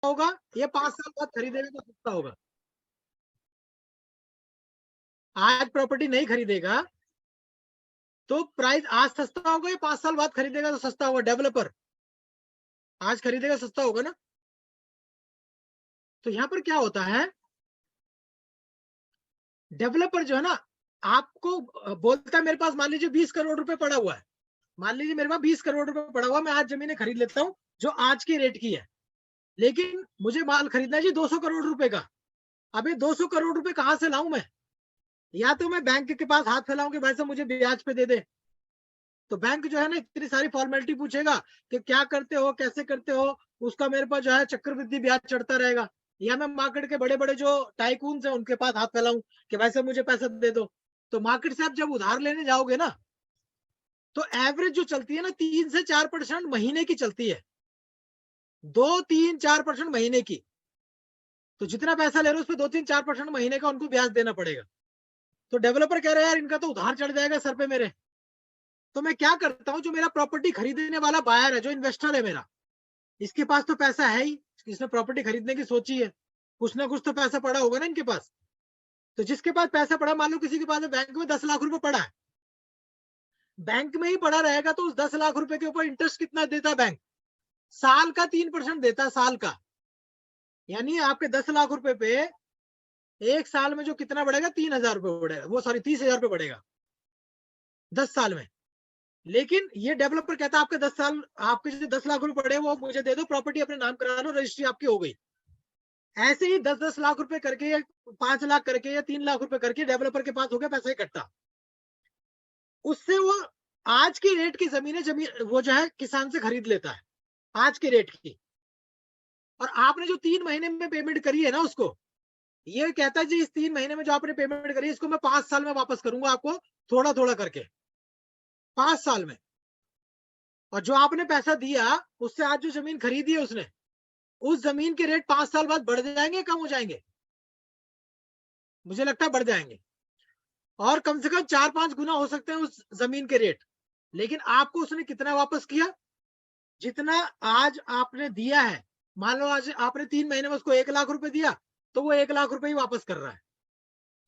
होगा, ये 5 साल बाद खरीदेगा तो सस्ता होगा। आज प्रॉपर्टी नहीं खरीदेगा तो प्राइस आज सस्ता होगा, या 5 साल बाद खरीदेगा तो सस्ता होगा? डेवलपर आज खरीदेगा सस्ता होगा ना। तो यहाँ पर क्या होता है, डेवलपर जो है ना, आपको बोलता है मेरे पास मान लीजिए 20 करोड़ रुपए पड़ा हुआ है, मान लीजिए मेरे पास 20 करोड़ रुपए पड़ा हुआ है, मैं आज जमीनें खरीद लेता हूँ जो आज की रेट की है, लेकिन मुझे माल खरीदना है जी 200 करोड़ रुपए का। अब ये 200 करोड़ रुपए कहाँ से लाऊं मैं? या तो मैं बैंक के पास हाथ फैलाऊं कि भाई साहब मुझे ब्याज पे दे दे, तो बैंक जो है ना इतनी सारी फॉर्मेलिटी पूछेगा कि क्या करते हो, कैसे करते हो, उसका मेरे पास जो है चक्रवृद्धि ब्याज चढ़ता रहेगा। या मैं मार्केट के बड़े बड़े जो टाइकून है उनके पास हाथ फैलाऊं कि भाई साहब मुझे पैसा दे दो। तो मार्केट से आप जब उधार लेने जाओगे ना, तो एवरेज जो चलती है ना 3 से 4% महीने की चलती है, 2, 3, 4% महीने की। तो जितना पैसा ले रहे हो उस पर 2, 3, 4% महीने का उनको ब्याज देना पड़ेगा। तो डेवलपर कह रहे हैं यार इनका तो उधार चढ़ जाएगा सर पे मेरे। तो मैं क्या करता हूँ, जो मेरा प्रॉपर्टी खरीदने वाला बायर है, जो इन्वेस्टर है मेरा, इसके पास तो पैसा है ही, इसने प्रॉपर्टी खरीदने की सोची है, कुछ ना कुछ तो पैसा पड़ा होगा ना इनके पास। तो जिसके पास पैसा पड़ा, मान लो किसी के पास बैंक में 10 लाख रुपए पड़ा है, बैंक में ही पड़ा रहेगा, तो उस 10 लाख रुपए के ऊपर इंटरेस्ट कितना देता है बैंक? साल का 3% देता है, साल का। यानी आपके 10 लाख रुपए पे एक साल में जो कितना बढ़ेगा, 3,000 रुपए बढ़ेगा, वो सॉरी 30,000 रुपए बढ़ेगा 10 साल में। लेकिन ये डेवलपर कहता है आपके 10 साल, आपके जो 10 लाख रुपए पड़े वो मुझे दे दो, प्रॉपर्टी अपने नाम करा लो, रजिस्ट्री आपकी हो गई। ऐसे ही 10-10 लाख रुपए करके, या 5 लाख करके, या 3 लाख रुपए करके डेवलपर के पास हो गया पैसा इकट्ठा। उससे वो आज की रेट की जमीन वो जो है किसान से खरीद लेता है, आज के रेट की। और आपने जो 3 महीने में पेमेंट करी है ना उसको, ये कहता है जी इस 3 महीने में जो आपने पेमेंट करी है इसको मैं 5 साल में वापस करूंगा आपको, थोड़ा थोड़ा करके 5 साल में। और जो आपने पैसा दिया, उससे आज जो जमीन खरीदी है उसने, उस जमीन के रेट 5 साल बाद बढ़ जाएंगे, कम हो जाएंगे? मुझे लगता है बढ़ जाएंगे, और कम से कम 4-5 गुना हो सकते हैं उस जमीन के रेट। लेकिन आपको उसने कितना वापस किया? जितना आज आपने दिया है। मान लो आज आपने 3 महीने में उसको 1 लाख रुपए दिया, तो वो 1 लाख रुपए ही वापस कर रहा है।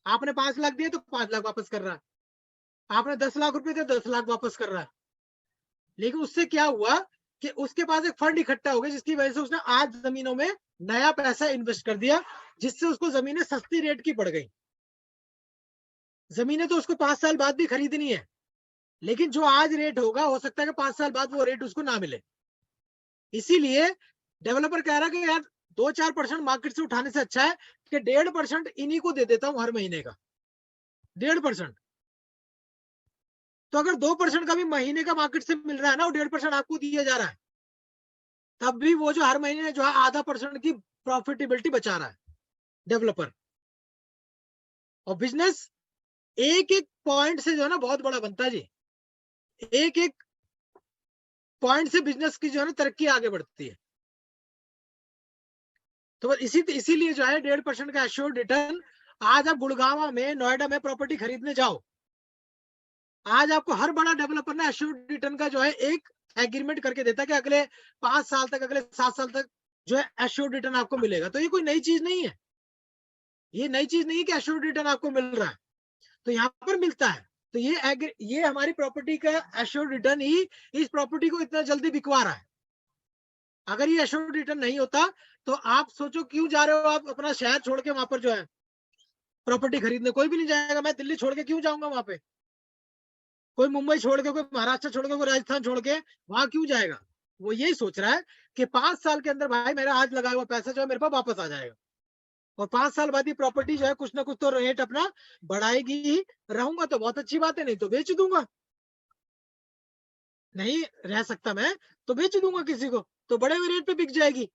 आपने 5 लाख दिए तो 5 लाख वापस कर रहा है। आपने 10 लाख रुपए दिए 10 लाख वापस कर रहा है। लेकिन उससे क्या हुआ कि उसके पास एक फंड इकट्ठा हो गया, जिसकी वजह से उसने आज जमीनों में नया पैसा इन्वेस्ट कर दिया, जिससे उसको जमीनें सस्ती रेट की पड़ गई। जमीनें तो उसको 5 साल बाद भी खरीदनी है, लेकिन जो आज रेट होगा हो सकता है कि 5 साल बाद वो रेट उसको ना मिले। इसीलिए डेवलपर कह रहा है कि यार 2-4% मार्केट से उठाने से अच्छा है कि 1.5% इन्हीं को दे देता हूं हर महीने का, 1.5%। तो अगर 2% का भी महीने का मार्केट से मिल रहा है ना, वो 1.5% आपको दिया जा रहा है, तब भी वो जो हर महीने जो है ½ % की प्रॉफिटेबिलिटी बचा रहा है डेवलपर। और बिजनेस एक एक पॉइंट से जो है ना बहुत बड़ा बनता है जी, एक एक पॉइंट से बिजनेस की जो है ना तरक्की आगे बढ़ती है। तो इसीलिए जो है 1.5% का एश्योर्ड रिटर्न। आज आप गुड़गांव में, नोएडा में प्रॉपर्टी खरीदने जाओ, आज आपको हर बड़ा डेवलपर ना एश्योर्ड रिटर्न का जो है एक एग्रीमेंट करके देता है कि अगले 5 साल तक, अगले 7 साल तक जो है एश्योर्ड रिटर्न आपको मिलेगा। तो ये कोई नई चीज नहीं है, ये नई चीज नहीं है कि एश्योर्ड रिटर्न आपको मिल रहा है, तो यहाँ पर मिलता है। तो ये हमारी प्रॉपर्टी का एश्योर्ड रिटर्न ही इस प्रॉपर्टी को इतना जल्दी बिकवा रहा है। अगर ये एश्योर्ड रिटर्न नहीं होता, तो आप सोचो क्यों जा रहे हो आप अपना शहर छोड़ के वहां पर जो है प्रॉपर्टी खरीदने? कोई भी नहीं जाएगा। मैं दिल्ली छोड़ के क्यों जाऊंगा वहां पे? कोई मुंबई छोड़ के, कोई महाराष्ट्र छोड़ के, कोई राजस्थान छोड़ के वहां क्यों जाएगा? वो यही सोच रहा है कि 5 साल के अंदर भाई मेरा आज लगाया हुआ पैसा जो है मेरे पास वापस आ जाएगा, और 5 साल बाद ये प्रॉपर्टी जो है कुछ ना कुछ तो रेट अपना बढ़ाएगी ही। रहूंगा तो बहुत अच्छी बात है, नहीं तो बेच दूंगा। नहीं रह सकता मैं तो बेच दूंगा किसी को, तो बड़े रेट पे बिक जाएगी।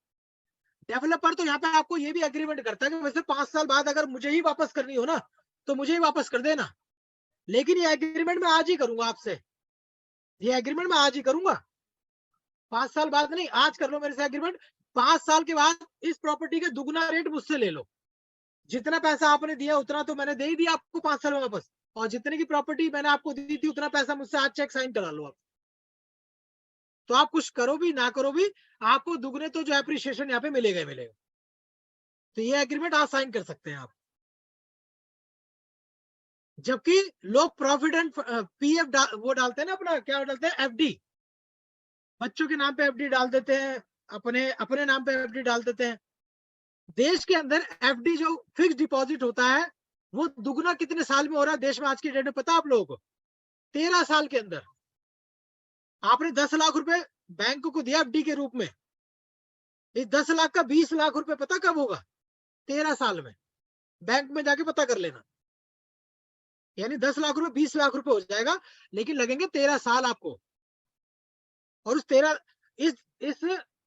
डेवलपर तो यहाँ पे आपको ये भी एग्रीमेंट करता है कि वैसे 5 साल बाद अगर मुझे ही वापस करनी हो ना, तो मुझे ही वापस कर देना, लेकिन ये एग्रीमेंट मैं आज ही करूंगा आपसे, ये एग्रीमेंट मैं आज ही करूंगा। 5 साल बाद नहीं, आज कर लो मेरे से एग्रीमेंट। 5 साल के बाद इस प्रॉपर्टी के दुगना रेट मुझसे ले लो। जितना पैसा आपने दिया उतना तो मैंने दे ही दिया आपको 5 साल में वापस, और जितने की प्रॉपर्टी मैंने आपको दी थी उतना पैसा मुझसे आज चेक साइन करा लो आप। तो आप कुछ करो भी ना करो भी, आपको दुगने तो जो एप्रिसिएशन यहाँ पे मिलेगा ही मिलेगा। तो ये एग्रीमेंट आप साइन कर सकते हैं आप। जबकि लोग प्रोविडेंट पीएफ वो डालते हैं ना, अपना क्या डालते हैं, एफडी, बच्चों के नाम पे एफडी डाल देते हैं, अपने अपने नाम पे एफडी डाल देते हैं। देश के अंदर एफडी जो फिक्स डिपॉजिट होता है वो दुगना कितने साल में हो रहा है देश में आज की डेट में, पता है आप लोगों को? 13 साल के अंदर। आपने 10 लाख रुपए बैंक को दिया एफडी के रूप में, इस 10 लाख का 20 लाख रुपए पता कब होगा? 13 साल में। बैंक में जाके पता कर लेना। यानी 10 लाख रुपए 20 लाख रुपए हो जाएगा, लेकिन लगेंगे 13 साल आपको। और उस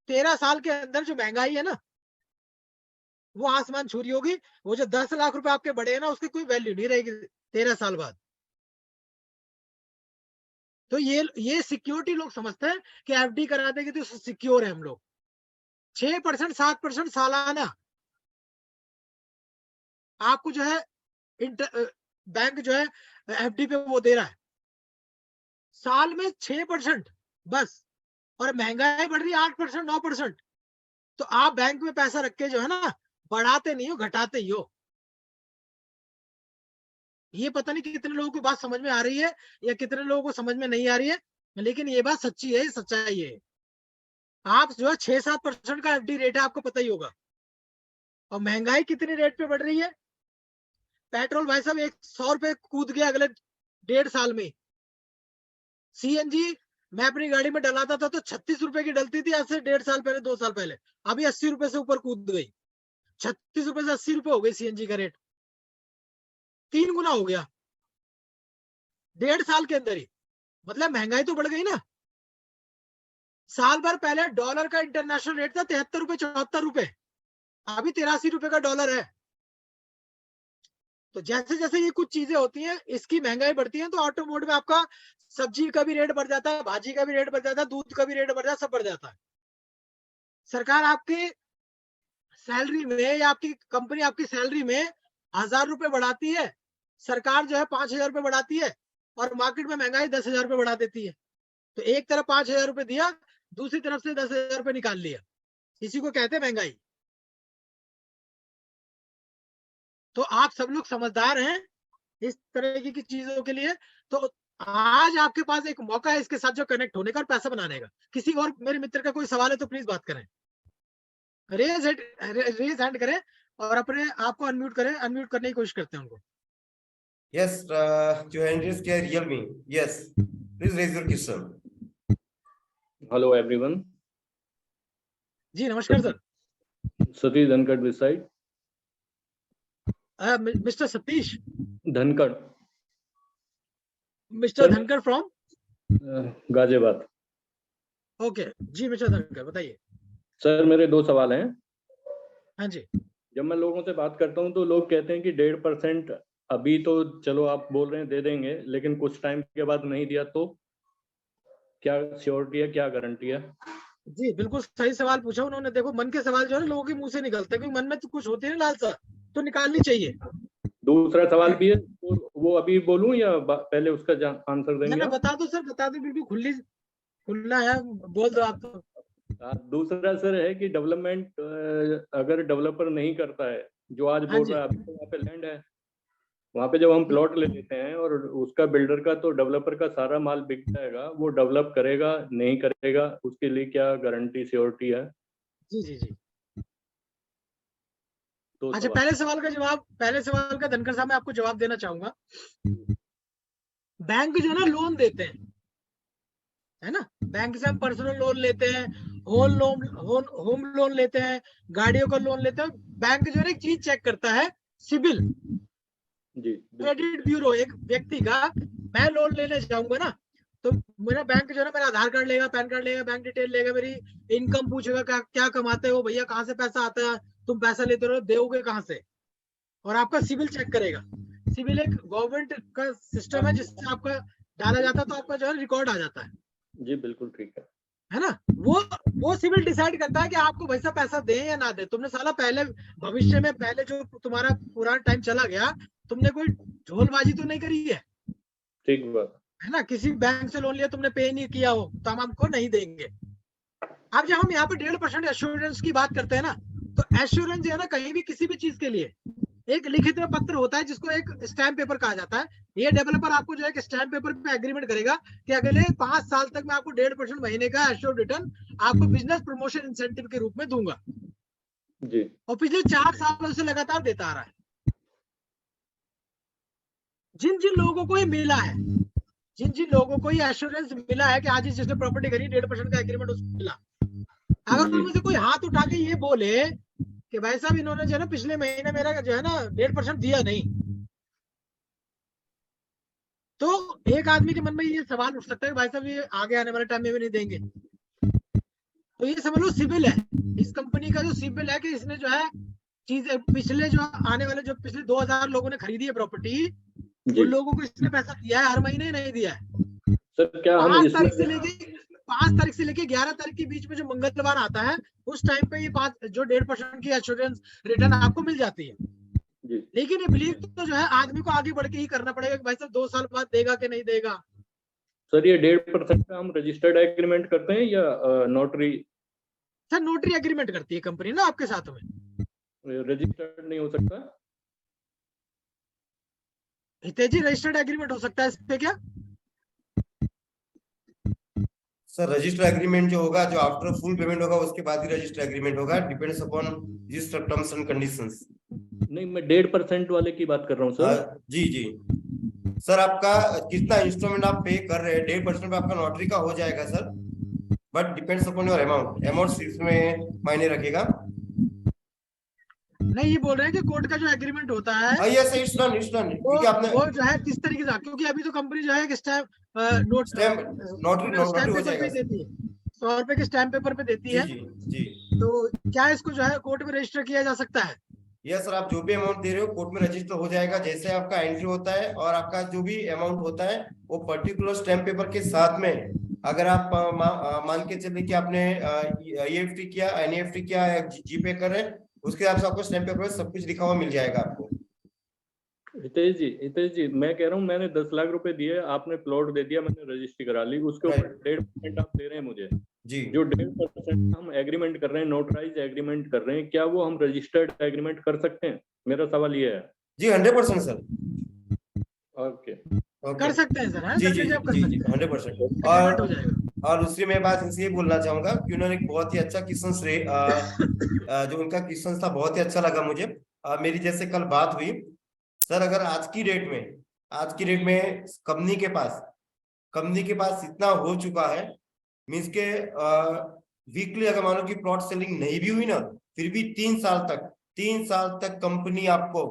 13 साल के अंदर जो महंगाई है ना, वो आसमान छू रही होगी। वो जो 10 लाख रुपए आपके बढ़े हैं ना, उसकी कोई वैल्यू नहीं रहेगी 13 साल बाद। तो ये सिक्योरिटी लोग समझते हैं कि एफडी करा देंगे तो सिक्योर है हम लोग। 6% 7% सालाना आपको जो है बैंक जो है एफडी पे वो दे रहा है, साल में 6% बस। और महंगाई बढ़ रही है 8% 9%। तो आप बैंक में पैसा रख के जो है ना, बढ़ाते नहीं हो, घटाते ही हो। ये पता नहीं कितने लोगों को बात समझ में आ रही है या कितने लोगों को समझ में नहीं आ रही है, लेकिन ये बात सच्ची है, सच्चाई है। आप जो है 6-7% का एफडी रेट है, आपको पता ही होगा। और महंगाई कितनी रेट पे बढ़ रही है। पेट्रोल भाई साहब 100 रुपए कूद गया अगले 1.5 साल में। सीएनजी मैं अपनी गाड़ी में डलाता था तो 36 रुपए की डलती थी, आज से 1.5 साल पहले 2 साल पहले। अभी 80 रुपए से ऊपर कूद गई। 36 रुपए से 80 रुपए हो गई सीएनजी का रेट, 3 गुना हो गया 1.5 साल के अंदर ही। मतलब महंगाई तो बढ़ गई ना। साल भर पहले डॉलर का इंटरनेशनल रेट था 73 रुपए 74 रुपए, अभी 83 रुपए का डॉलर है। तो जैसे जैसे ये कुछ चीजें होती हैं, इसकी महंगाई बढ़ती है, तो ऑटोमोटिव में आपका सब्जी का भी रेट बढ़ जाता है, भाजी का भी रेट बढ़ जाता है, दूध का भी रेट बढ़ जाता है, सब बढ़ जाता है। सरकार आपकी सैलरी में या आपकी कंपनी आपकी सैलरी में 1000 रुपए बढ़ाती है, सरकार जो है 5000 रुपए बढ़ाती है, और मार्केट में महंगाई 10,000 रुपए बढ़ा देती है। तो एक तरफ 5000 रुपए दिया, दूसरी तरफ से 10,000 रुपए निकाल लिया। इसी को कहते हैं महंगाई। तो आप सब लोग समझदार हैं इस तरह की चीजों के लिए। तो आज आपके पास एक मौका है इसके साथ जो कनेक्ट होने का और पैसा बनाने का। किसी और मेरे मित्र का कोई सवाल है तो प्लीज बात करें, रेज हैंड करें और अपने आप को अनम्यूट करें, अनम्यूट करने की कोशिश करते हैं उनको। Yes, your hand is clear, Realme. Yes, please raise your question. Hello everyone. जी नमस्कार sir. Satish Dhankar this side. Mister Satish, Dhankar. Mister Dhankar from Ghaziabad. Okay जी मिस्टर धनकर बताइए। सर मेरे 2 सवाल हैं। हाँ जी। जब मैं लोगों से बात करता हूं तो लोग कहते हैं कि 1.5% अभी तो चलो आप बोल रहे हैं दे देंगे, लेकिन कुछ टाइम के बाद नहीं दिया तो क्या श्योरिटी है, क्या गारंटी है? जी बिल्कुल सही सवाल पूछा उन्होंने। देखो मन के सवाल जो है लोगों के मुंह से निकलते हैं, क्योंकि मन में तो कुछ होती है ना लालसा, तो निकालनी चाहिए। दूसरा सवाल भी है, वो अभी बोलूं या पहले उसका आंसर देंगे? बता दो सर, बता दो, बिल्कुल खुला है, बोल दो आप तो। दूसरा सर है कि डेवलपमेंट अगर डेवलपर नहीं करता है, जो आज बोल रहा है, अभी तो वहाँ पे लैंड है, वहाँ पे जब हम प्लॉट ले लेते हैं और उसका बिल्डर का तो डेवलपर का सारा माल बिक जाएगा, वो डेवलप करेगा नहीं करेगा, उसके लिए क्या गारंटी श्योरिटी है? जी जी जी। तो अच्छा, पहले सवाल का धनकर साहब मैं आपको जवाब देना चाहूंगा। बैंक जो है ना लोन देते हैं, है ना, बैंक से हम पर्सनल लोन लेते हैं, होम लोन लेते हैं, गाड़ियों का लोन लेते हैं। बैंक जो है एक चीज चेक करता है, सिबिल। जी, क्रेडिट ब्यूरो एक व्यक्ति का, मैं लोन लेने जाऊंगा ना तो मेरा बैंक जो है ना मेरा आधार कार्ड लेगा, पैन कार्ड लेगा, बैंक डिटेल लेगा, मेरी इनकम पूछेगा, क्या कमाते हो भैया, कहाँ से पैसा आता है, तुम पैसा लेते रहो, दोगे कहाँ से, और आपका सिविल चेक करेगा। सिविल एक गवर्नमेंट का सिस्टम है जिससे आपका डाला जाता है, तो आपका जो है रिकॉर्ड आ जाता है। जी बिल्कुल ठीक है ना। वो सिविल डिसाइड करता है कि आपको वैसा पैसा दे या ना दे। तुमने साला पहले भविष्य में पहले जो तुम्हारा पुराना टाइम चला गया, तुमने कोई झोलबाजी तो नहीं करी है। ठीक बात। है ना, किसी बैंक से लोन लिया तुमने पे नहीं किया हो तो हम आपको नहीं देंगे। अब जब हम यहाँ पे 1.5% एश्योरेंस की बात करते हैं ना, तो एश्योरेंस जो है ना कहीं भी किसी भी चीज के लिए एक लिखित में पत्र होता है जिसको एक स्टैम्प पेपर कहा जाता है। ये डेवलपर आपको जो है एक स्टैम्प पेपर पे एग्रीमेंट करेगा कि अगले 5 साल तक मैं आपको 1.5% महीने का एश्योर्ड रिटर्न आपको बिजनेस प्रमोशन इंसेंटिव के रूप में दूंगा। जी और पिछले 4 सालों से लगातार देता आ रहा है। जिन जिन लोगों को ये मिला है, जिन जिन लोगों को ये एश्योरेंस मिला है कि आज जिसने प्रॉपर्टी खरीदी 1.5% का एग्रीमेंट उसको मिला, अगर उनमें से कोई हाथ उठा के ये बोले कि भाई साहब इन्होंने जो है ना पिछले महीने मेरा जो है ना 1.5% दिया नहीं, तो एक आदमी के मन में ये सवाल उठ सकता है कि भाई साहब ये आगे आने वाले टाइम में भी नहीं देंगे। तो ये समझ लो सिबिल है, इस कंपनी का जो सिबिल है कि इसने जो है चीज पिछले जो आने वाले जो पिछले 2000 लोगों ने खरीदी है प्रॉपर्टी, जी उन लोगों को इसने पैसा दिया है, हर महीने नहीं दिया है। सर, क्या हम 5 तारीख से इसमें लेके 5 तारीख से लेके 11 तारीख के बीच में जो मंगलवार आता है उस टाइम पे ये 1.5% की एश्योरेंस रिटर्न आपको मिल जाती है। जी लेकिन ये बिलीव तो जो है आदमी को आगे बढ़ के ही करना पड़ेगा कि भाई साहब 2 साल बाद देगा कि नहीं देगा। सर, ये 1.5% का हम रजिस्टर्ड एग्रीमेंट करते हैं या नोटरी? सर नोटरी एग्रीमेंट करती है कंपनी ना आपके साथ में। रजिस्टर्ड नहीं हो सकता? हितेश जी रजिस्टर्ड एग्रीमेंट हो सकता है इस पे क्या? सर रजिस्टर एग्रीमेंट जो होगा, जो आफ्टर फुल पेमेंट होगा उसके बाद ही रजिस्टर एग्रीमेंट होगा, depends upon register terms and conditions. नहीं, मैं 1.5% वाले की बात कर रहा हूँ सर। जी जी सर, आपका कितना इंस्टॉलमेंट आप पे कर रहे हैं 1.5% पे आपका नोटरी का हो जाएगा sir, but depends upon your amount इसमें मायने रखेगा। नहीं, ये बोल रहे हैं कि कोर्ट का जो एग्रीमेंट होता है यस इट्स डन क्योंकि आपने वो जो है किस तरीके से, क्योंकि अभी तो कंपनी जो है कि स्टैम्प नोटरी स्टैम्प हो पेपर जाएगा पे देती है, 100 रुपए के स्टैम्प पेपर पे देती जी है। जी जी। तो क्या इसको जो है कोर्ट में रजिस्टर किया जा सकता है? यस सर, आप जो भी अमाउंट दे रहे हो कोर्ट में रजिस्टर हो जाएगा, जैसे आपका एंट्री होता है और आपका जो भी अमाउंट होता है वो पर्टिकुलर स्टैम्प पेपर के साथ में, अगर आप मान के चलिए कि आपने ईएफटी किया, एनईएफटी किया या जीपे कर रहे हैं, उसके हिसाब से आपको स्टैम्प पेपर में सब कुछ लिखा हुआ मिल जाएगा आपको। हितेश जी, मैं कह रहा हूँ मैंने 10 लाख रुपए दिए, आपने प्लॉट दे दिया, मैंने रजिस्ट्री करा ली, उसके ऊपर 1.5% आप दे रहे हैं मुझे जी जो 1.5% हम एग्रीमेंट कर रहे हैं, नोटराइज एग्रीमेंट कर रहे हैं, क्या वो हम रजिस्टर्ड एग्रीमेंट कर सकते हैं? मेरा सवाल ये है। जी 100% सर। ओके कर सकते हैं सर, जी जी जी आप कर जी सकते जी हैं, 100%। एग्रीमेंट हो जाएगा। और दूसरी मैं बात इनसे ये बोलना चाहूंगा कि उन्होंने एक बहुत ही अच्छा क्वेश्चन जो उनका क्वेश्चन था बहुत ही अच्छा लगा मुझे। मेरी जैसे कल बात हुई सर, अगर आज की डेट में कंपनी के पास इतना हो चुका है, मीन्स के वीकली अगर मानो कि प्लॉट सेलिंग नहीं भी हुई ना, फिर भी 3 साल तक कंपनी आपको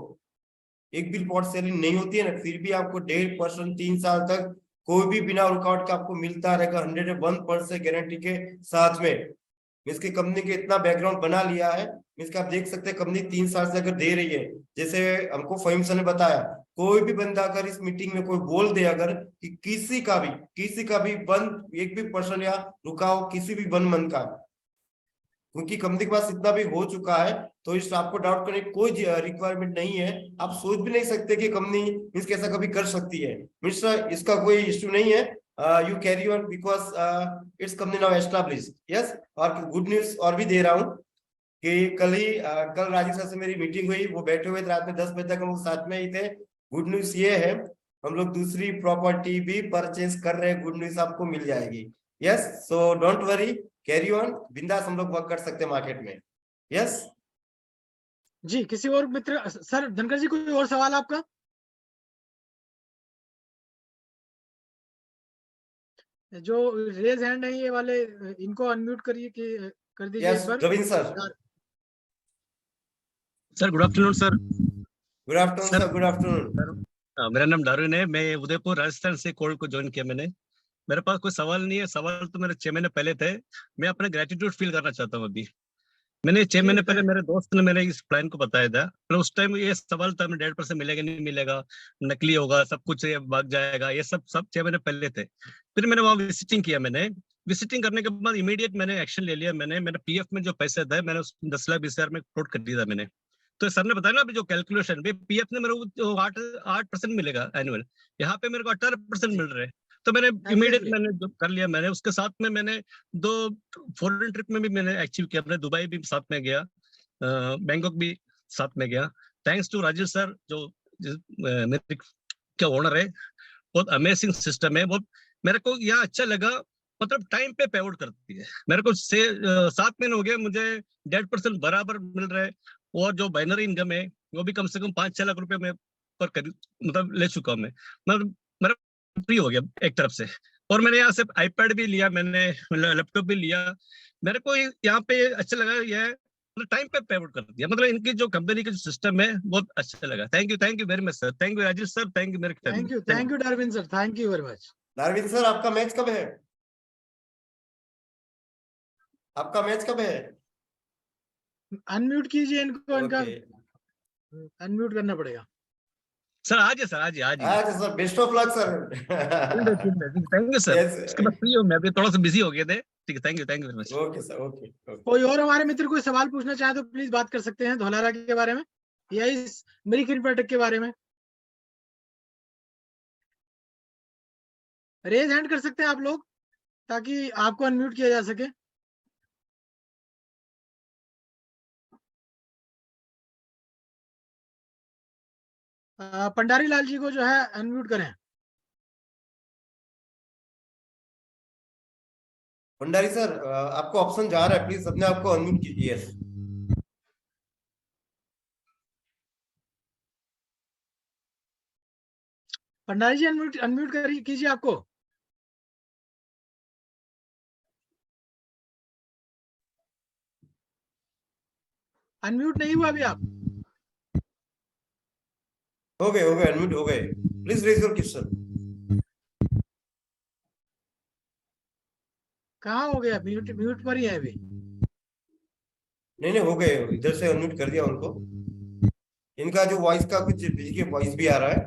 एक भी प्लॉट सेलिंग नहीं होती है ना, फिर भी आपको 1.5% 3 साल तक कोई भी बिना रुकावट का आपको मिलता रहेगा 101% गारंटी के साथ में। इसकी कंपनी के इतना बैकग्राउंड बना लिया है, इसका आप देख सकते हैं कंपनी 3 साल से अगर दे रही है, जैसे हमको फहीम सर ने बताया, कोई भी बंदा अगर इस मीटिंग में कोई बोल दे अगर कि किसी का भी बंद एक भी पर्सन या रुकाव किसी भी वन मंथ का, क्योंकि कंपनी के पास इतना भी हो चुका है, तो इस आपको डाउट करने की कोई रिक्वायरमेंट नहीं है। आप सोच भी नहीं सकते कि कंपनी मीन्स कैसा कभी कर सकती है, मीन्स इसका कोई इश्यू नहीं है। You carry on because it's company now established. Yes, और गुड न्यूज और भी दे रहा हूँ कि कल राजीव सर से मेरी मीटिंग हुई, वो बैठे हुए थे रात में 10 बजे तक हम लोग साथ में ही थे। गुड न्यूज ये है हम लोग दूसरी प्रॉपर्टी भी परचेज कर रहे हैं, गुड न्यूज आपको मिल जाएगी। Yes, so don't worry, carry on, बिंदास हम लोग वर्क कर सकते हैं मार्केट में। यस जी, किसी और मित्र सर धनकर जी कोई और सवाल आपका? जो रेज हैंड है ये वाले इनको अनम्यूट करिए कि कर दीजिए यस एक बार। Ravindra sir. Sir good afternoon sir. Good afternoon sir, good afternoon. मेरा नाम डार्विन है, मैं उदयपुर राजस्थान से कॉल को ज्वाइन किया मैंने। मेरे पास कोई सवाल नहीं है, सवाल तो मेरे 6 महीने पहले थे। मैं अपना ग्रेटिट्यूड फील करना चाहता हूँ अभी। मैंने 6 महीने पहले मेरे दोस्त ने मेरे इस प्लान को बताया था, पर उस टाइम ये सवाल था 1.5% मिलेगा नहीं मिलेगा, नकली होगा, सब कुछ भाग जाएगा, ये सब 6 महीने पहले थे। फिर मैंने वहाँ विजिटिंग किया, विजिटिंग करने के बाद इमीडिएट मैंने एक्शन ले लिया। मैंने पीएफ में जो पैसे थे मैंने 10,20,000 में फ्लोट कर दिया था मैंने। तो सर ने बताया ना अभी जो कैलकुलेशन पीएफ ने मेरे को 8% मिलेगा एनुअल, यहाँ पे मेरे को 18% मिल रहा है। तो मैंने इमीडिएट Exactly. मैंने जो कर लिया मैंने, उसके साथ में मैंने 2 फॉरेन ट्रिप में भी मैंने अचीव किया। अपने दुबई भी साथ में गया, बैंकॉक भी साथ में गया। थैंक्स टू राजेश सर, जो मेरे क्या ओनर है, बहुत अमेजिंग सिस्टम है। बहुत मेरे को यहाँ अच्छा लगा, मतलब टाइम पे पे आउट करती है। मेरे को 7 महीने हो गए, मुझे 1.5% बराबर मिल रहा है। और जो बाइनरी इनकम है वो भी कम से कम 5-6 लाख रुपए में पर मतलब ले चुका हूँ मैं। मतलब मेरा फ्री हो गया एक तरफ से। और मैंने यहाँ से आईपैड भी लिया, मैंने लैपटॉप भी लिया। मेरे को यहाँ पे अच्छा लगा, यह टाइम पे पेमेंट कर दिया। मतलब इनकी जो कंपनी का जो सिस्टम है बहुत अच्छा लगा। Thank you very much sir. Thank you Rajesh sir, thank you मेरे Thank you Darwin sir, thank you very much. Darwin sir, आपका मैच कब है? आपका मैच कब है? अनम्यूट कीजिए इनको, इनका ओके, अनम्यूट करना पड़ेगा। सर। आज है सर, आज अच्छा sir, best of luck sir. Thank you sir. Yes. उसके बाद फ्री हो, मैं अभी थोड़ा सा बिजी हो गए थे। ठीक है, thank you very much. Okay sir, okay. कोई और हमारे मित्र कोई सवाल पूछना चाहे तो प्लीज बात कर सकते हैं धौलारा के बारे में या इस मिरिक इन्फ्राटेक के बारे में। रेज हैंड कर सकते हैं आप लोग ताकि आपको अनम्यूट किया जा सके। पंडारी लाल जी को जो है अनम्यूट करें। भंडारी सर, आपको ऑप्शन जा रहा है, प्लीज अपने आप को अनम्यूट कीजिए। Yes. पंडारी जी अनम्यूट कीजिए आपको। अनम्यूट नहीं हुआ अभी आप। हो गए अनम्यूट हो गए। Please raise your question. कहाँ हो गया? म्यूट पर ही है अभी। नहीं हो गए, इधर से अनम्यूट कर दिया उनको। इनका जो वॉइस का कुछ देखिए, वॉइस भी आ रहा है।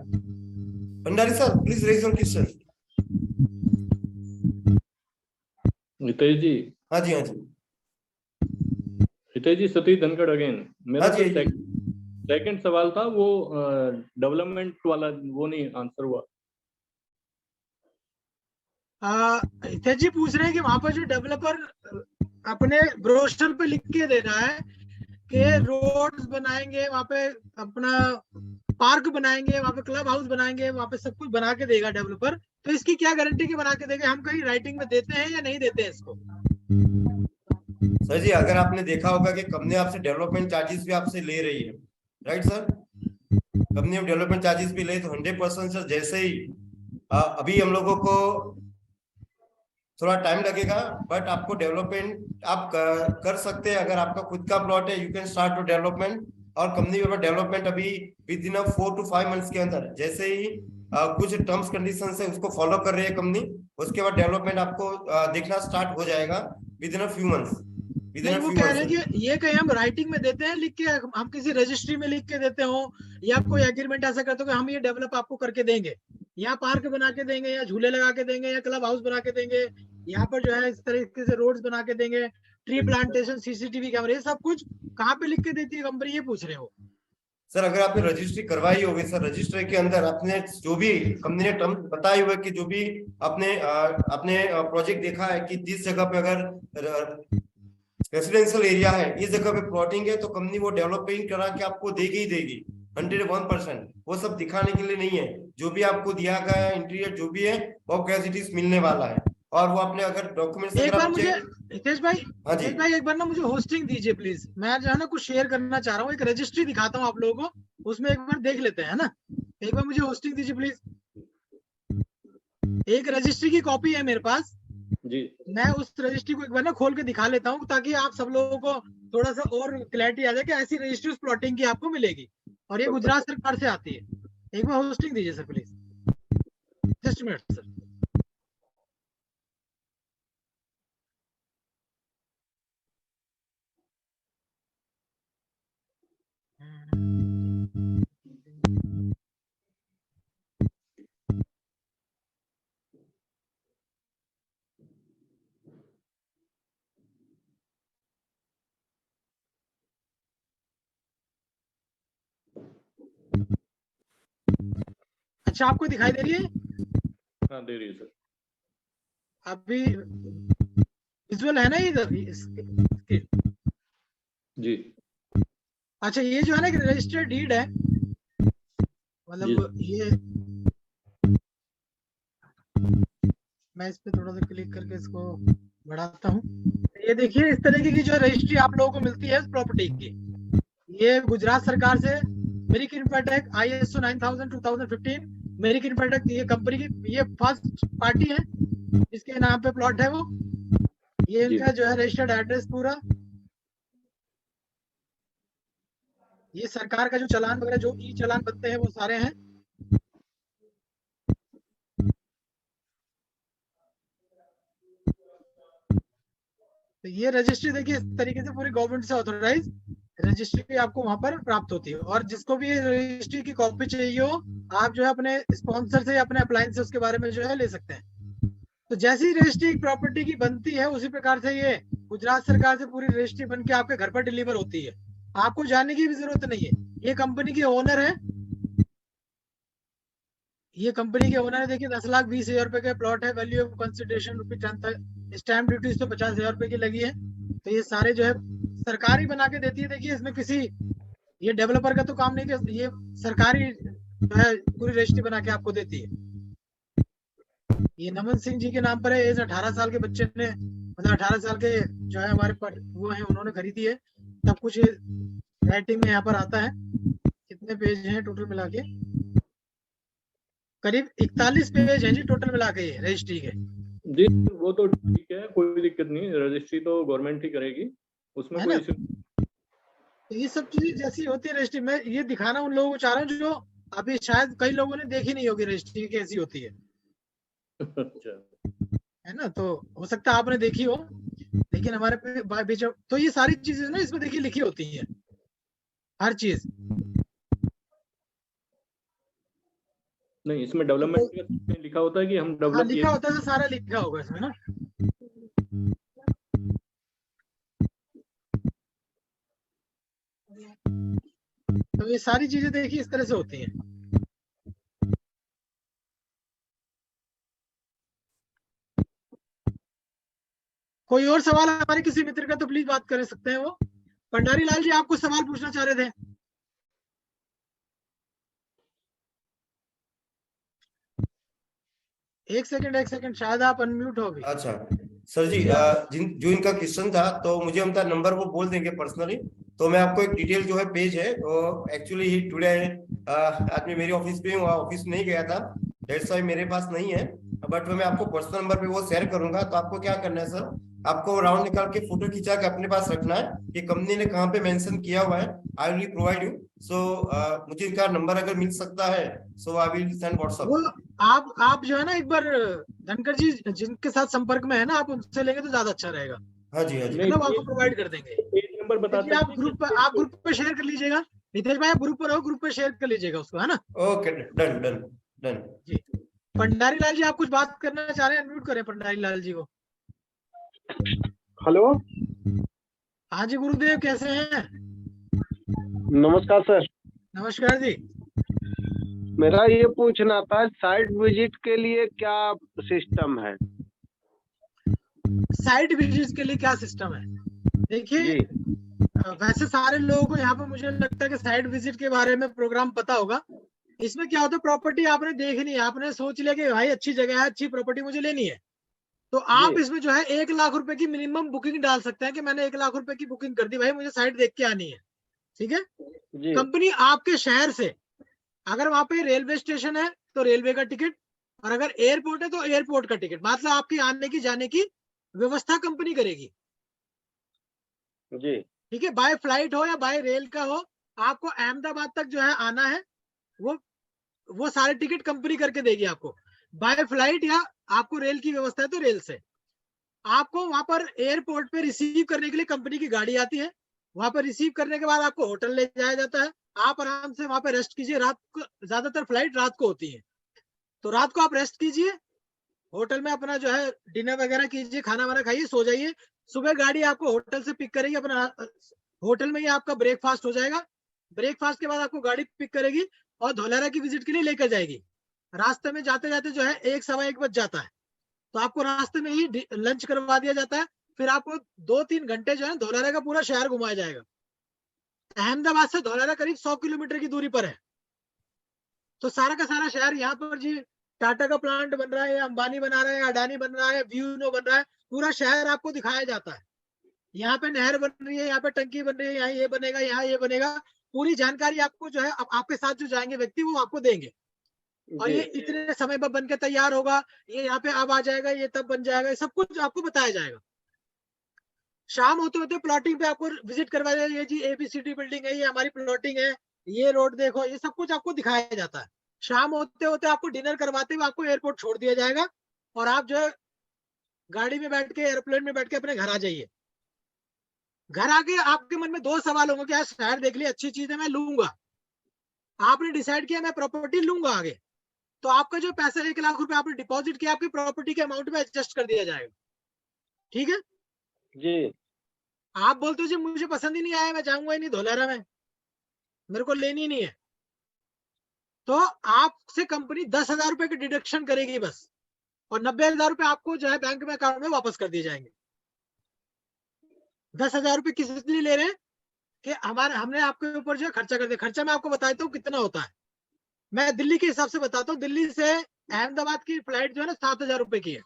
Bhandari sir, please raise your question. Hitesh ji. हाँ जी। हितेश जी, सतीश धनखड़ अगेन। मेरा हाँ जी। सेकंड सवाल था वो डेवलपमेंट वाला, वो नहीं आंसर हुआ। हितेश जी पूछ रहे हैं कि वहां पर जो डेवलपर अपने ब्रोशर पे लिख के दे रहा है कि रोड्स बनाएंगे, वहां पे अपना पार्क बनाएंगे, वहां पे क्लब हाउस बनाएंगे, वहां पे सब कुछ बना के देगा डेवलपर, तो इसकी क्या गारंटी कि बना के देगा? हम कहीं राइटिंग में देते हैं या नहीं देते हैं इसको? सर जी, अगर आपने देखा होगा कि कंपनी आपसे डेवलपमेंट चार्जेस भी आपसे ले रही है, राइट सर? कंपनी हम डेवलपमेंट चार्जेस भी ले तो 100% सर, जैसे ही अभी हम लोगों को थोड़ा टाइम लगेगा, बट आपको डेवलपमेंट आप कर सकते हैं। अगर आपका खुद का प्लॉट है, you can start to development. और कंपनी में डेवलपमेंट अभी विद इन 4 to 5 मंथ्स के अंदर, जैसे ही कुछ टर्म्स कंडीशन है उसको फॉलो कर रही है कंपनी, उसके बाद डेवलपमेंट आपको देखना स्टार्ट हो जाएगा विद इन फ्यू मंथ्स। नहीं, वो कह रहे हैं कि ये कहीं हम राइटिंग में देते हैं, लिख के हम किसी रजिस्ट्री में लिख के देते हो, या आप कोई एग्रीमेंट ऐसा करते हो कि हम ये डेवलप आपको करके देंगे, या पार्क बना के देंगे, या झूले लगा के देंगे, या क्लब हाउस बना के देंगे, यहाँ पर जो है इस तरीके से रोड्स बना के देंगे, ट्री प्लांटेशन, सीसीटीवी कैमरे, ये सब कुछ कहाँ पे लिख के देती है कंपनी, ये पूछ रहे हो? सर, अगर आपने रजिस्ट्री करवाई होगी सर, रजिस्ट्री के अंदर आपने जो भी कंपनी ने टर्म बताए हुए कि जो भी आपने प्रोजेक्ट देखा है कि जिस जगह पे अगर रेसिडेंशियल एरिया है, इस जगह पे प्लॉटिंग है, तो कंपनी वो डेवलपिंग करा के आपको देगी ही देगी 101%। वो सब दिखाने के लिए नहीं है, जो भी आपको दिया गया है इंटीरियर जो भी है वो कैपेसिटीज मिलने वाला है। और वो आपने अगर डॉक्यूमेंट्स एक बार मुझे हितेश भाई, हाँ जी, हितेश भाई एक बार ना मुझे होस्टिंग दीजिए प्लीज। मैं जो है ना कुछ शेयर करना चाह रहा हूँ, एक रजिस्ट्री दिखाता हूँ आप लोगों को, उसमें एक बार देख लेते हैं ना। एक बार मुझे होस्टिंग दीजिए प्लीज। एक रजिस्ट्री की कॉपी है मेरे पास जी। मैं उस रजिस्ट्री को एक बार ना खोल के दिखा लेता हूँ ताकि आप सब लोगों को थोड़ा सा और क्लैरिटी आ जाए कि ऐसी रजिस्ट्री उस प्लॉटिंग की आपको मिलेगी, और ये गुजरात सरकार से आती है। एक बार होस्टिंग दीजिए sir please, just minute sir. अच्छा, आपको दिखाई दे रही है? हाँ, दे रही है सर। अभी विजुअल है ना इधर इसके? जी अच्छा, ये जो है ना रजिस्टर्ड डीड है, मतलब ये मैं इस पे थोड़ा सा क्लिक करके इसको बढ़ाता हूँ। ये देखिए, इस तरीके की जो रजिस्ट्री आप लोगों को मिलती है इस प्रॉपर्टी की, ये गुजरात सरकार से मेरिक इन्फ्राटेक ISO 9000 2015 मेरिक इन्फ्राटेक, ये कंपनी की ये फर्स्ट पार्टी है जिसके नाम पे प्लॉट है वो। ये इनका जो है रजिस्टर्ड एड्रेस पूरा, ये सरकार का जो चालान वगैरह जो ई चालान बनते हैं वो सारे हैं। तो ये रजिस्ट्री देखिए इस तरीके से पूरी गवर्नमेंट से ऑथोराइज रजिस्ट्री आपको वहां पर प्राप्त होती है। और जिसको भी रजिस्ट्री की कॉपी चाहिए हो, आप जो है अपने स्पॉन्सर से या अपने अप्लायंस से उसके बारे में जो है ले सकते हैं। तो जैसी रजिस्ट्री प्रॉपर्टी की बनती है उसी प्रकार से ये गुजरात सरकार से पूरी रजिस्ट्री बन के आपके घर पर डिलीवर होती है। आपको जाने की भी जरूरत नहीं है। ये कंपनी के ओनर है, ये कंपनी के ओनर है। देखिए 10,20,000 रुपए का प्लॉट है, value of consideration ₹10,000, stamp duty इस पे 50,000 रुपए की लगी है। तो ये सारे जो है सरकार ही बना के देती है। देखिए इसमें किसी ये डेवलपर का तो काम नहीं कि ये सरकारी जो है पूरी रजिस्ट्री बना के आपको देती है। ये नमन सिंह जी के नाम पर है। एज 18 साल के बच्चे ने, मतलब 18 साल के जो है हमारे वो है, उन्होंने खरीदी है। सब कुछ राइटिंग में यहाँ पर आता है। कितने पेज हैं टोटल मिला के? करीब 41 पेज हैं जी टोटल मिला के रजिस्ट्री के। जी वो तो ठीक है, कोई दिक्कत नहीं, रजिस्ट्री तो गवर्नमेंट ही करेगी, उसमें कोई इशू। तो ये सब चीजें जैसी होती है रजिस्ट्री में, ये दिखाना उन लोगों को चाह रहा हूँ जो अभी शायद कई लोगों ने देखी नहीं होगी रजिस्ट्री कैसी होती है। अच्छा, है ना? तो हो सकता है आपने देखी हो, लेकिन हमारे बीच तो ये सारी चीजें ना इसमें देखिए लिखी होती है, हर चीज। नहीं इसमें डेवलपमेंट का लिखा होता है कि हम हाँ, डेवलप लिखा होता है, तो सारा लिखा होगा इसमें ना। तो ये सारी चीजें देखिए इस तरह से होती हैं। कोई और सवाल हमारे किसी मित्र का तो प्लीज बात कर सकते हैं वो। भंडारी लाल जी, आप कुछ सवाल पूछना चाह रहे थे? एक सेकंड, शायद आप अनम्यूट हो अभी। अच्छा सर जी, जो इनका क्वेश्चन था तो मुझे उनका नंबर वो बोल देंगे पर्सनली, तो मैं आपको एक डिटेल जो है पेज है वो एक्चुअली ही टुडे आज मैं मेरी ऑफिस पे हूँ, ऑफिस नहीं गया था, दैट्स व्हाई मेरे पास नहीं है, बट मैं आपको पर्सनल नंबर पे वो शेयर करूंगा। तो आपको क्या करना है सर, आपको राउंड निकाल के फोटो खिंचा के अपने पास रखना है कि कंपनी ने कहाँ पे मेंशन किया हुआ है। I will provide you. So मुझे इनका नंबर अगर मिल सकता है so I will send WhatsApp. वो आप जो है ना एक बार धनकर जी जिनके साथ संपर्क में है ना, आप उनसे लेंगे तो ज्यादा अच्छा रहेगा। हाँ जी, हाँ जी। मतलब आपको प्रोवाइड कर देंगे। पेज नंबर बता देखिए आप ग्रुप पे शेयर कर लीजिएगा। नितेश भाई, आप ग्रुप पर हो, ग्रुप पे शेयर कर लीजिएगा उसको, है ना? ओके, डन डन डन जी। भंडारी लाल जी, आप कुछ बात करना चाह रहे हैं? अनम्यूट करें भंडारी लाल जी को। हेलो, हाँ जी गुरुदेव, कैसे हैं? नमस्कार सर। नमस्कार जी। मेरा ये पूछना था, साइट विजिट के लिए क्या सिस्टम है? साइट विजिट के लिए क्या सिस्टम है? देखिए वैसे सारे लोगों को यहाँ पे मुझे लगता है कि साइट विजिट के बारे में प्रोग्राम पता होगा। इसमें क्या होता है, प्रॉपर्टी आपने देखनी है, आपने सोच लिया कि भाई अच्छी जगह है, अच्छी प्रॉपर्टी मुझे लेनी है, तो आप इसमें जो है 1 लाख रुपए की मिनिमम बुकिंग डाल सकते हैं कि मैंने 1 लाख रुपए की बुकिंग कर दी भाई, मुझे साइट देख के आनी है। ठीक है? कंपनी आपके शहर से, अगर वहां पे रेलवे स्टेशन है तो रेलवे का टिकट, और अगर एयरपोर्ट है तो एयरपोर्ट का टिकट, मतलब आपकी आने की जाने की व्यवस्था कंपनी करेगी जी। ठीक है? बाय फ्लाइट हो या बाय रेल का हो, आपको अहमदाबाद तक जो है आना है, वो सारे टिकट कंपनी करके देगी आपको। बाय फ्लाइट या आपको रेल की व्यवस्था है तो रेल से। आपको वहां पर एयरपोर्ट पे रिसीव करने के लिए कंपनी की गाड़ी आती है। वहां पर रिसीव करने के बाद आपको होटल ले जाया जाता है। आप आराम से वहां पर रेस्ट कीजिए। रात को ज्यादातर फ्लाइट रात को होती है, तो रात को आप रेस्ट कीजिए, होटल में अपना जो है डिनर वगैरह कीजिए, खाना वाना खाइए, सो जाइए। सुबह गाड़ी आपको होटल से पिक करेगी, अपना होटल में ही आपका ब्रेकफास्ट हो जाएगा। ब्रेकफास्ट के बाद आपको गाड़ी पिक करेगी और धौलारा की विजिट के लिए लेकर जाएगी। रास्ते में जाते जाते जो है 1 सवा 1 बज जाता है। तो आपको रास्ते में ही लंच करवा दिया जाता है, फिर आपको 2-3 घंटे जो है धौलारा का पूरा शहर घुमाया जाएगा। अहमदाबाद से धौलारा करीब 100 किलोमीटर की दूरी पर है। तो सारा का सारा शहर यहाँ पर जी टाटा का प्लांट बन रहा है, अंबानी बना रहा है, अडानी बन रहा है, व्यूनो बन रहा है, पूरा शहर आपको दिखाया जाता है। यहाँ पे नहर बन रही है, यहाँ पे टंकी बन रही है, यहाँ ये बनेगा, यहाँ ये बनेगा, पूरी जानकारी आपको जो है आपके साथ जो जाएंगे व्यक्ति वो आपको देंगे। और जी ये इतने समय पर बन के तैयार होगा, ये यहाँ पे अब आ जाएगा, ये तब बन जाएगा, सब कुछ आपको बताया जाएगा। शाम होते होते प्लॉटिंग पे आपको विजिट करवाया जाएगा, ये जी ABCD बिल्डिंग है, ये हमारी प्लॉटिंग है, ये रोड देखो, ये सब कुछ आपको दिखाया जाता है। शाम होते होते आपको डिनर करवाते हुए आपको एयरपोर्ट छोड़ दिया जाएगा और आप जो है गाड़ी में बैठ के, एयरप्लेन में बैठ के अपने घर आ जाइए। घर आके आपके मन में 2 सवाल होंगे कि यार शहर देख लिया, अच्छी चीज है, मैं लूंगा। आपने डिसाइड किया मैं प्रॉपर्टी लूंगा आगे, तो आपका जो पैसा 1 लाख रुपए आपने डिपॉजिट किया आपकी प्रॉपर्टी के अमाउंट में एडजस्ट कर दिया जाएगा। ठीक है, जी आप बोलते हो जी मुझे पसंद ही नहीं आया, मैं जाऊंगा ही नहीं धौलारा में, मेरे को लेनी ही नहीं है, तो आपसे कंपनी 10,000 रुपए की डिडक्शन करेगी बस, और 90,000 रुपए आपको जो है बैंक में अकाउंट में वापस कर दिए जाएंगे। 10,000 रुपए किस लिए ले रहे हैं कि हमने आपके ऊपर जो है खर्चा कर दिया। खर्चा मैं आपको बताता हूँ कितना होता है, मैं दिल्ली के हिसाब से बताता हूँ। दिल्ली से अहमदाबाद की फ्लाइट जो है ना 7,000 रुपए की है,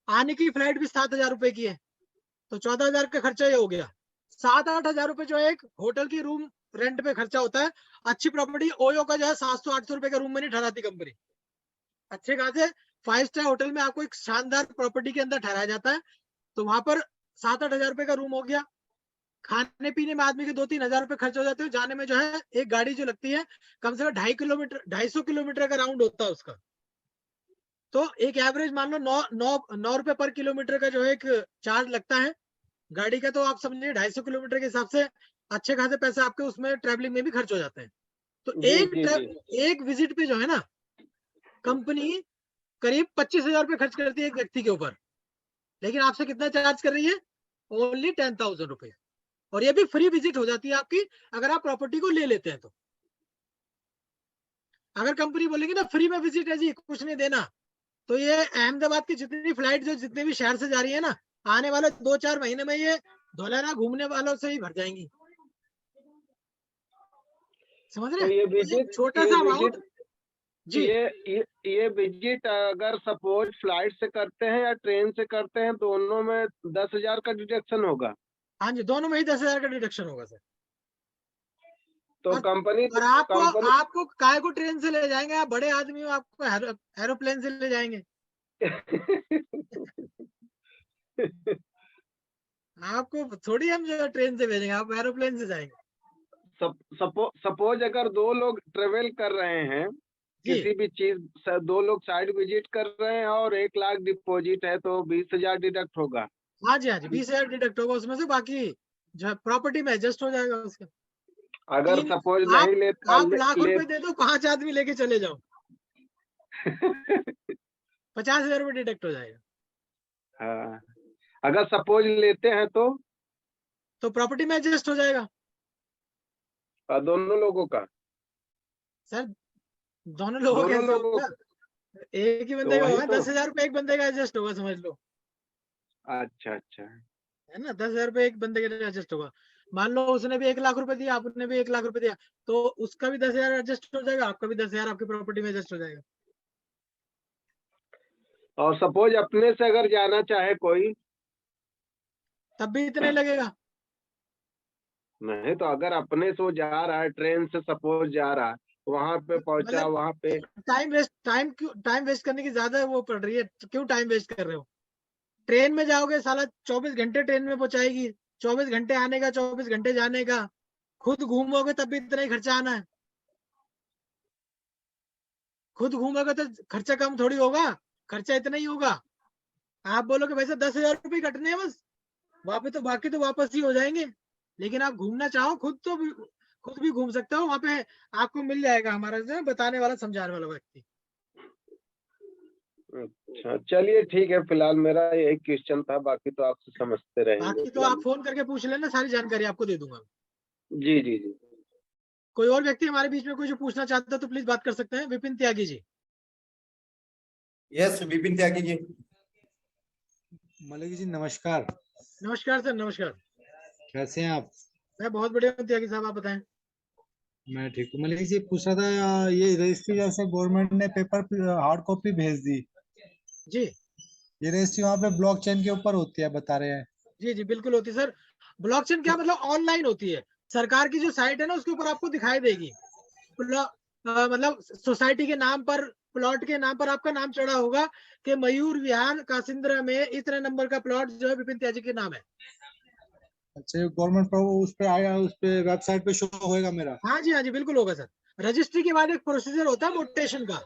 आने की फ्लाइट भी 7,000 रुपए की है, तो 14,000 का खर्चा ये हो गया। 7-8 हजार रुपए जो है एक होटल की रूम रेंट पे खर्चा होता है। अच्छी प्रॉपर्टी ओयो का जो है 700-800 रुपए का रूम में नहीं ठहराती कंपनी, अच्छे खासे 5 स्टार होटल में आपको एक शानदार प्रॉपर्टी के अंदर ठहराया जाता है, तो वहां पर 7-8 हजार रुपए का रूम हो गया। खाने पीने में आदमी के 2-3 हजार रुपए खर्च हो जाते हैं। जाने में जो है एक गाड़ी जो लगती है कम से कम 250 किलोमीटर का राउंड होता है उसका, तो एक एवरेज मान लो 9 रुपए पर किलोमीटर का जो है एक चार्ज लगता है गाड़ी का, तो आप समझिए 250 किलोमीटर के हिसाब से अच्छे खासे पैसे आपके उसमें ट्रैवलिंग में भी खर्च हो जाते हैं। तो जी जी जी एक विजिट पे जो है ना कंपनी करीब 25,000 रुपए खर्च करती है एक व्यक्ति के ऊपर, लेकिन आपसे कितना चार्ज कर रही है, ओनली 10,000 रुपए, और ये भी फ्री विजिट हो जाती है आपकी अगर आप प्रॉपर्टी को ले लेते हैं तो। अगर कंपनी बोलेगी ना फ्री में विजिट है जी कुछ नहीं देना, तो ये अहमदाबाद की जितनी फ्लाइट जो जितने भी शहर से जा रही है ना, आने वाले 2-4 महीने में ये धौलारा घूमने वालों से ही भर जाएंगी, समझ रहे तो हैं? ये तो ये विजिट छोटा सा अमाउंट जी। ये विजिट अगर सपोज फ्लाइट से करते हैं या ट्रेन से करते हैं, दोनों में 10,000 का डिडक्शन होगा। हाँ जी, दोनों में ही 10,000 का डिडक्शन होगा सर। तो और कंपनी आपको काय को ट्रेन से ले जाएंगे, आप बड़े आदमी हो, आपको एरोप्लेन से ले जाएंगे। आपको थोड़ी हम जो ट्रेन से भेजेंगे, आप एरोप्लेन से जाएंगे। सपोज अगर 2 लोग ट्रेवल कर रहे हैं किसी भी चीज, 2 लोग साइड विजिट कर रहे हैं और 1 लाख डिपॉजिट है, तो 20,000 डिडक्ट होगा। हाँ जी, हाँ जी, 20,000 डिडक्ट होगा उसमें से, बाकी जो है प्रॉपर्टी में एडजस्ट हो जाएगा उसका। अगर सपोज नहीं लेता आप लाख रुपए दे दो, 5 आदमी लेके चले जाओ, 50,000 रुपए डिडक्ट हो जाएगा। हाँ, अगर सपोज लेते हैं तो प्रॉपर्टी में एडजस्ट हो जाएगा दोनों लोगों का। सर, दोनों लोगों दोनों कैसे लोगों होगा, एक ही बंदे तो का वही होगा, तो। 10,000 रुपए एक बंदे का एडजस्ट होगा, समझ लो, अच्छा अच्छा, है ना, 10,000 रुपए एक बंदे का एडजस्ट होगा। मान लो उसने भी 1 लाख रुपए दिया, आपने भी 1 लाख रुपए दिया, तो उसका भी 10,000 एडजस्ट हो जाएगा, आपका भी 10,000 आपकी प्रॉपर्टी में एडजस्ट हो जाएगा। और सपोज अपने से अगर जाना चाहे कोई, तब भी इतना ही लगेगा। नहीं तो अगर अपने से वो जा रहा है, ट्रेन से सपोज जा रहा है, वहां पे पहुंचा, मतलब वहां पे टाइम वेस्ट करने की ज्यादा वो पड़ रही है, क्यों टाइम वेस्ट कर रहे हो? ट्रेन में जाओगे साला 24 घंटे ट्रेन में पहुंचाएगी, 24 घंटे आने का, 24 घंटे जाने का, खुद घूमोगे तब भी इतना ही खर्चा आना है। खुद घूमोगे तो खर्चा कम थोड़ी होगा, खर्चा इतना ही होगा। आप बोलोगे भाई साहब 10,000 रुपये कटने हैं बस, वापस तो बाकी तो वापस ही हो जाएंगे, लेकिन आप घूमना चाहो खुद भी घूम सकते हो, वहां पे आपको मिल जाएगा हमारा जो बताने वाला समझाने वाला व्यक्ति। अच्छा चलिए ठीक है, फिलहाल मेरा यही क्वेश्चन था, बाकी तो आपसे समझते रहेंगे। बाकी तो आप फोन करके पूछ लेना, सारी जानकारी आपको दे दूंगा। जी जी जी। कोई और व्यक्ति हमारे बीच में कोई जो पूछना चाहता है तो प्लीज बात कर सकते हैं। विपिन त्यागी जी। यस विपिन त्यागी जी। मलिक जी नमस्कार। नमस्कार सर, नमस्कार। कैसे हैं आप? मैं बहुत बढ़िया हूँ त्यागी साहब, आप बताएं। मैं ठीक हूँ। मलिक जी पूछ रहा था, ये रजिस्ट्री जैसे गवर्नमेंट ने पेपर हार्ड कॉपी भेज दी, जी ये रजिस्ट्री वहाँ पे ब्लॉकचेन के ऊपर होती है बता रहे हैं। जी जी बिल्कुल होती है सर। ब्लॉकचेन क्या मतलब ऑनलाइन होती है। सरकार की जो साइट है ना उसके ऊपर आपको दिखाई देगी। मतलब सोसाइटी के नाम पर, प्लॉट के नाम पर आपका नाम चढ़ा होगा कि मयूर विहार कासिंद्रा में इतने नंबर का प्लॉट जो है विपिन त्यागी के नाम है। अच्छा, गवर्नमेंट उस पे आया, उस पे वेबसाइट पे शो होएगा मेरा? हाँ जी बिल्कुल होगा सर। रजिस्ट्री के बाद एक प्रोसीजर होता है मोटेशन का।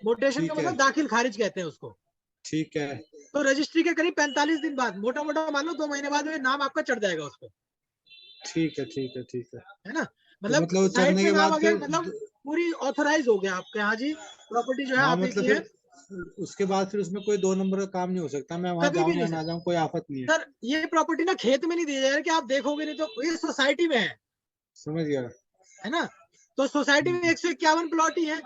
मोटेशन का ठीक है, मतलब दाखिल खारिज कहते हैं उसको। ठीक है, तो रजिस्ट्री के करीब 45 दिन बाद, मोटा मोटा मान लो 2 महीने बाद, वो नाम आपका चढ़ जाएगा उस पर। ठीक है, ठीक है, ठीक है। है ना। तो मतलब मतलब साइट चढ़ने पे के नाम बाद आ गया, फिर, मतलब पूरी ऑथराइज हो गया आपके। हाँ जी, प्रॉपर्टी जो है हाँ आप ही मतलब की है। फिर उसके बाद फिर उसमें कोई 2 नंबर का काम नहीं हो सकता, मैं वहां कभी भी जाऊं नहीं या ना सर। जाऊं कोई आफत नहीं है। सर ये प्रॉपर्टी ना खेत में नहीं दी जाएगी कि आप देखोगे नहीं, तो ये सोसाइटी में समझ गया। है ना। तो सोसाइटी में 151 प्लॉट ही है।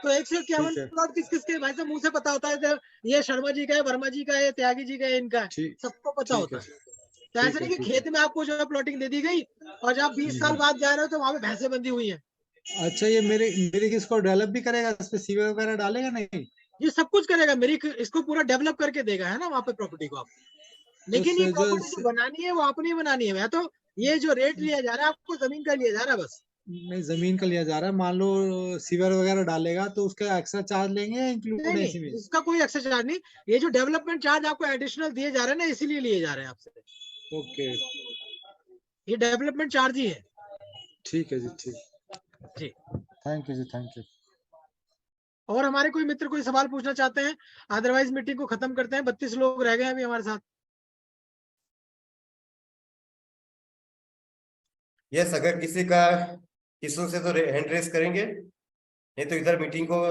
तो 151 ठीक है, प्लॉट किस किस के भाई साहब मुंह से पता होता है। तो ये शर्मा जी का है, वर्मा जी का है, त्यागी जी का है, इनका है। ठीक, सबको पता ठीक होता है, है। तो ऐसा ठीक है, नहीं कि ठीक है। खेत में आपको जो है प्लॉटिंग दे दी गई और जब 20 साल बाद जा रहे हो तो वहां पे भैंसे बंधी हुई है। अच्छा, ये मेरे मेरे किसको डेवलप भी करेगा, इस पे सीवर वगैरह डालेगा नहीं? ये सब कुछ करेगा, मेरी इसको पूरा डेवलप करके देगा, है ना, वहां पे प्रॉपर्टी को आप। तो लेकिन ये जो प्रॉपर्टी जो बनानी है वो आपने बनानी है। मैं तो ये जो रेट लिया जा रहा है आपको जमीन का लिया जा रहा है बस। नहीं, जमीन का लिया जा रहा है, मान लो सीवर वगैरह डालेगा तो उसका एक्स्ट्रा चार्ज लेंगे या नहीं इंक्लूड है इसी में? नहीं, इसका कोई एक्स्ट्रा चार्ज नहीं। ये जो डेवलपमेंट चार्ज आपको एडिशनल दिए जा रहे हैं ना, इसीलिए लिए जा रहे हैं आपसे। ओके, ये डेवलपमेंट चार्ज ही है। ठीक है जी, ठीक। जी। थैंक यू जी, थैंक यू। और हमारे कोई मित्र कोई सवाल पूछना चाहते हैं? अदरवाइज मीटिंग को खत्म करते हैं। 32 लोग रह गए अभी हमारे साथ। यस, अगर किसी का किसों से तो हैंड रेस करेंगे, नहीं तो इधर मीटिंग को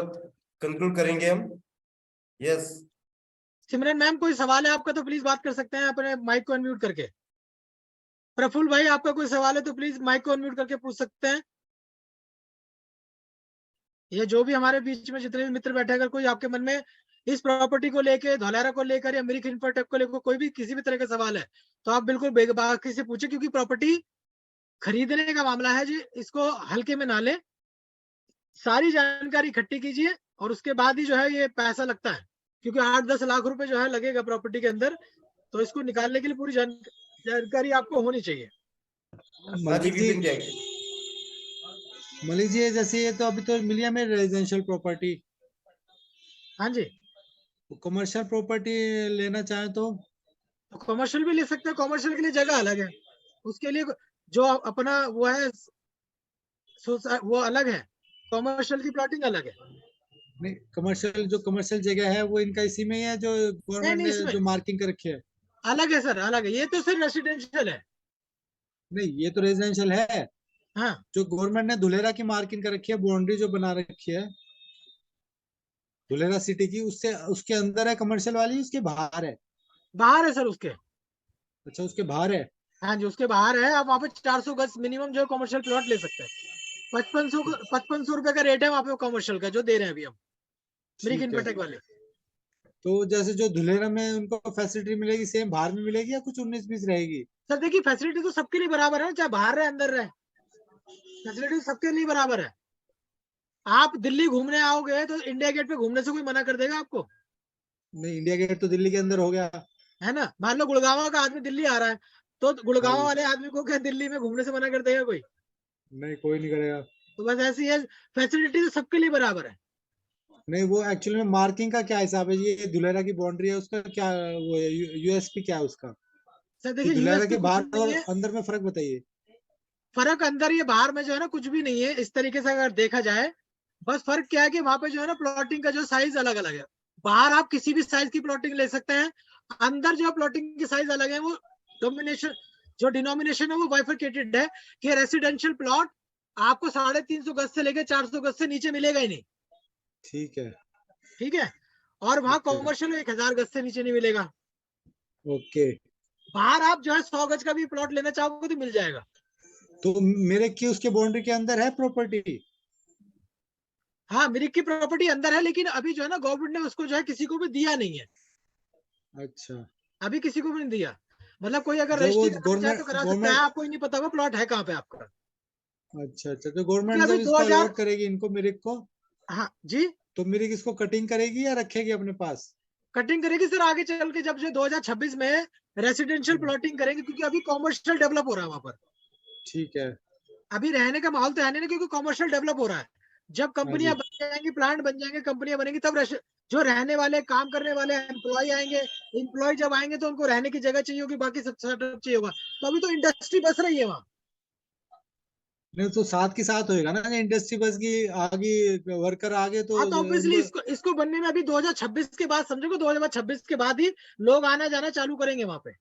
कंक्लूड करेंगे हम। यस। सिमरन मैम कोई सवाल है आपका तो प्लीज बात कर सकते हैं अपने माइक को अनम्यूट करके। प्रफुल्ल भाई आपका कोई सवाल है तो प्लीज माइक को अनम्यूट करके पूछ सकते हैं। ये जो भी हमारे बीच में जितने भी मित्र बैठे, अगर कोई आपके मन में इस प्रॉपर्टी को लेके, धौलारा को लेकर या मिरिक इंफ्राटेक को लेकर कोई भी किसी भी तरह का सवाल है तो आप बिल्कुल बेबाकी से पूछे, क्योंकि प्रॉपर्टी खरीदने का मामला है जी, इसको हल्के में ना ले। सारी जानकारी इकट्ठी कीजिए और उसके बाद ही जो है ये पैसा लगता है, क्योंकि 8-10 लाख रुपए जो है लगेगा प्रॉपर्टी के अंदर। तो इसको निकालने के लिए पूरी जानकारी आपको होनी चाहिए। हाँ जी, मलिक जी, विपिन जी। मलिक जी जैसे ये तो अभी तो मिली है मेरी रेजिडेंशियल प्रॉपर्टी, हाँ जी, कमर्शियल प्रॉपर्टी लेना चाहे तो? तो कमर्शियल भी ले सकते हैं। कमर्शियल के लिए जगह अलग है, उसके लिए जो अपना वो है वो अलग है। कमर्शियल की प्लॉटिंग अलग है। नहीं, कमर्शियल जो कमर्शियल जगह है वो इनका इसी में ही है जो नहीं गवर्नमेंट नहीं, ने इसमें जो मार्किंग कर रखी है? अलग है सर, अलग है। ये तो सिर्फ रेसिडेंशियल है। नहीं, ये तो रेजिडेंशियल है। हाँ, जो गवर्नमेंट ने धुलेरा की मार्किंग कर रखी है, बाउंड्री जो बना रखी है धुलेरा सिटी की, उससे उसके अंदर है कमर्शियल वाली, उसके बाहर है? बाहर है सर उसके। अच्छा, उसके बाहर है। हाँ जी, उसके बाहर है। आप वहाँ पे 400 गज मिनिमम जो कमर्शियल प्लॉट ले सकते हैं। 5500 रुपए का रेट है वहाँ पे कमर्शियल का जो दे रहे हैं अभी हम, मिरिक ठीक है। इन्फोटेक वाले। तो जैसे जो धुलेरा में उनको फैसिलिटी मिलेगी, सेम बाहर में मिलेगी या कुछ 19-20 रहेगी? सर देखिए, फैसिलिटी तो सबके लिए बराबर है, चाहे बाहर रहे अंदर रहे, फैसिलिटी सबके लिए बराबर है। आप दिल्ली घूमने आओगे तो इंडिया गेट पे घूमने से कोई मना कर देगा आपको? नहीं, इंडिया गेट तो दिल्ली के अंदर हो गया। है ना। मान लो गुड़गांव का आदमी दिल्ली आ रहा है, तो हाँ गुड़गांव जी। वाले आदमी को क्या दिल्ली में घूमने से मना कर देगा कोई? नहीं, कोई नहीं करेगा। तो बस ऐसी है, फैसिलिटी तो सबके लिए बराबर है। नहीं, वो एक्चुअली में मार्किंग का क्या हिसाब है? ये धुलेरा की बाउंड्री है, उसका क्या वो है, यूएसपी क्या है उसका? सर कि देखिए, धुलेरा यूएसपी के कुछ बाहर नहीं और है। अंदर में फर्क बताइए। फर्क अंदर ये बाहर में जो है ना कुछ भी नहीं है इस तरीके से अगर देखा जाए। बस फर्क क्या है कि वहां पे जो है ना प्लॉटिंग का जो साइज अलग अलग है। बाहर आप किसी भी साइज की प्लॉटिंग ले सकते हैं। अंदर जो प्लॉटिंग की साइज अलग है, वो डोमिनेशन जो डिनोमिनेशन है वो बाइफरकेटेड है कि रेसिडेंशियल प्लॉट आपको 350 गज से लेकर 400 गज से नीचे मिलेगा ही नहीं। ठीक है। ठीक है। और वहां ओके, कॉमर्शियल 1000 गज से नीचे नहीं मिलेगा। ओके। बाहर आप जो है 100 गज का भी प्लॉट लेना चाहोगे तो मिल जाएगा। तो मेरे की उसके बाउंड्री के अंदर है प्रॉपर्टी? हाँ, मिरिक की प्रॉपर्टी अंदर है, लेकिन अभी जो है ना गवर्नमेंट ने उसको जो है किसी को भी दिया नहीं है। अच्छा। अभी किसी को भी नहीं दिया। मतलब कोई अगर जो वो रजिस्ट्री कराना चाहे तो गवर्नमेंट करा सकता है, गवर्नमेंट आपको ही नहीं पता होगा प्लॉट है कहाँ पे आपका। अच्छा अच्छा, तो गवर्नमेंट क्योंकि जब अभी इसको 2000 अलॉट करेगी इनको मिरिक को, हाँ जी, तो मिरिक इसको कटिंग करेगी या रखेगी अपने पास? कटिंग करेगी सर आगे चल के, जब से 2026 में रेसिडेंशियल प्लॉटिंग करेंगे, क्योंकि अभी कॉमर्शियल डेवलप हो रहा है वहां पर। ठीक है। अभी रहने का माहौल तो है नहीं, क्योंकि कॉमर्शियल डेवलप हो रहा है। जब हाँ कंपनियां जी। बन जाएंगी, प्लांट बन जाएंगे, कंपनियां बनेंगी, तब जो रहने वाले काम करने वाले एम्प्लॉय आएंगे, एम्प्लॉय जब आएंगे तो उनको रहने की जगह चाहिए होगी, बाकी सब सेटअप चाहिए होगा। तो अभी तो इंडस्ट्री बस रही है वहाँ। नहीं तो साथ के साथ होएगा ना, इंडस्ट्री बस की आगे वर्कर आगे तो हाँ तो ऑब्वियसली उनको। इसको बनने में अभी 2026 के बाद, समझो 2026 के बाद ही लोग आना जाना चालू करेंगे वहां पे।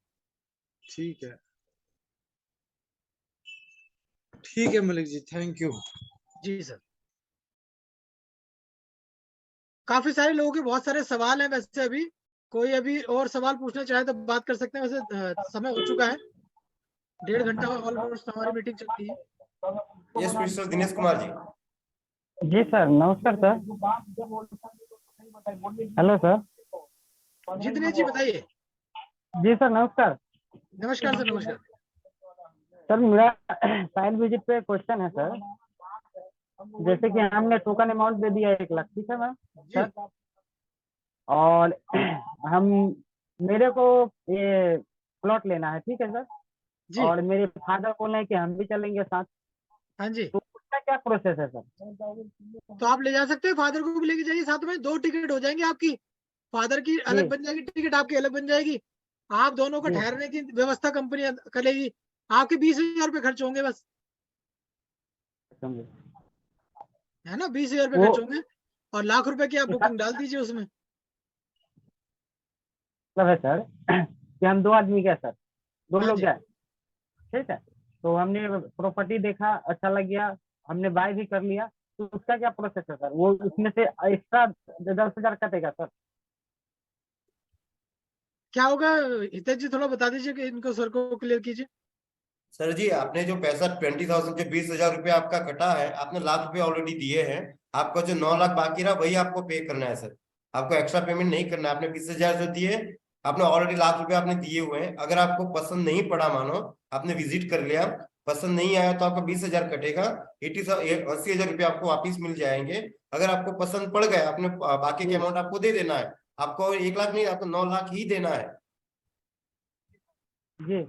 ठीक है, ठीक है मलिक जी, थैंक यू। जी सर। काफी सारे लोगों के बहुत सारे सवाल हैं वैसे। अभी कोई अभी और सवाल पूछना चाहे तो बात कर सकते हैं। वैसे समय हो चुका है, 1.5 घंटा ऑलमोस्ट हमारी मीटिंग चलती है। Yes mister Dinesh Kumar ji. जी सर, नमस्कार सर। Hello sir. जी दिनेश जी बताइए। जी सर नमस्कार। नमस्कार सर, नमस्कार। सर मेरा साइट विजिट पे क्वेश्चन है सर। जैसे कि हमने टोकन अमाउंट दे दिया 1 लाख, ठीक है मैम जी सर, और हम मेरे को ये प्लॉट लेना है, ठीक है सर, जी और मेरे फादर बोल रहे हैं कि हम भी चलेंगे साथ, हाँ जी। तो उसका क्या प्रोसेस है सर? तो आप ले जा सकते हैं, फादर को भी लेके जाइए साथ में। 2 टिकट हो जाएंगी आपकी, फादर की जी अलग बन जाएगी टिकट, आपकी अलग बन जाएगी। आप दोनों को जी ठहरने की व्यवस्था कंपनी करेगी। आपके 20,000 रुपये खर्च होंगे बस, समझे। है ना, 20,000 रुपये वो खर्च होंगे। और लाख रुपए की आप बुकिंग डाल दीजिए उसमें। मतलब है सर कि हम 2 आदमी गए सर, 2 हाँ लोग जी। गए, ठीक है, तो हमने प्रॉपर्टी देखा, अच्छा लग गया, हमने बाय भी कर लिया, तो उसका क्या प्रोसेस है सर? वो उसमें से एक्स्ट्रा 10,000 कटेगा सर? क्या होगा हितेश जी, थोड़ा बता दीजिए कि इनको सर को क्लियर कीजिए। सर जी, आपने जो पैसा 20,000 जो 20,000 रुपये आपका कटा है, आपने लाख रुपए ऑलरेडी दिए हैं। आपका जो 9 लाख बाकी रहा वही आपको पे करना है सर। आपको एक्स्ट्रा पेमेंट नहीं करना है। आपने 20,000 जो दिए, आपने ऑलरेडी लाख रुपए आपने दिए हुए हैं। अगर आपको पसंद नहीं पड़ा, मानो आपने विजिट कर लिया, पसंद नहीं आया, तो आपका 20,000 कटेगा। 80,000 रुपये आपको वापिस मिल जाएंगे। अगर आपको पसंद पड़ गया, आपने बाकी के अमाउंट आपको दे देना है। आपको 1 लाख नहीं, आपको 9 लाख ही देना है। जी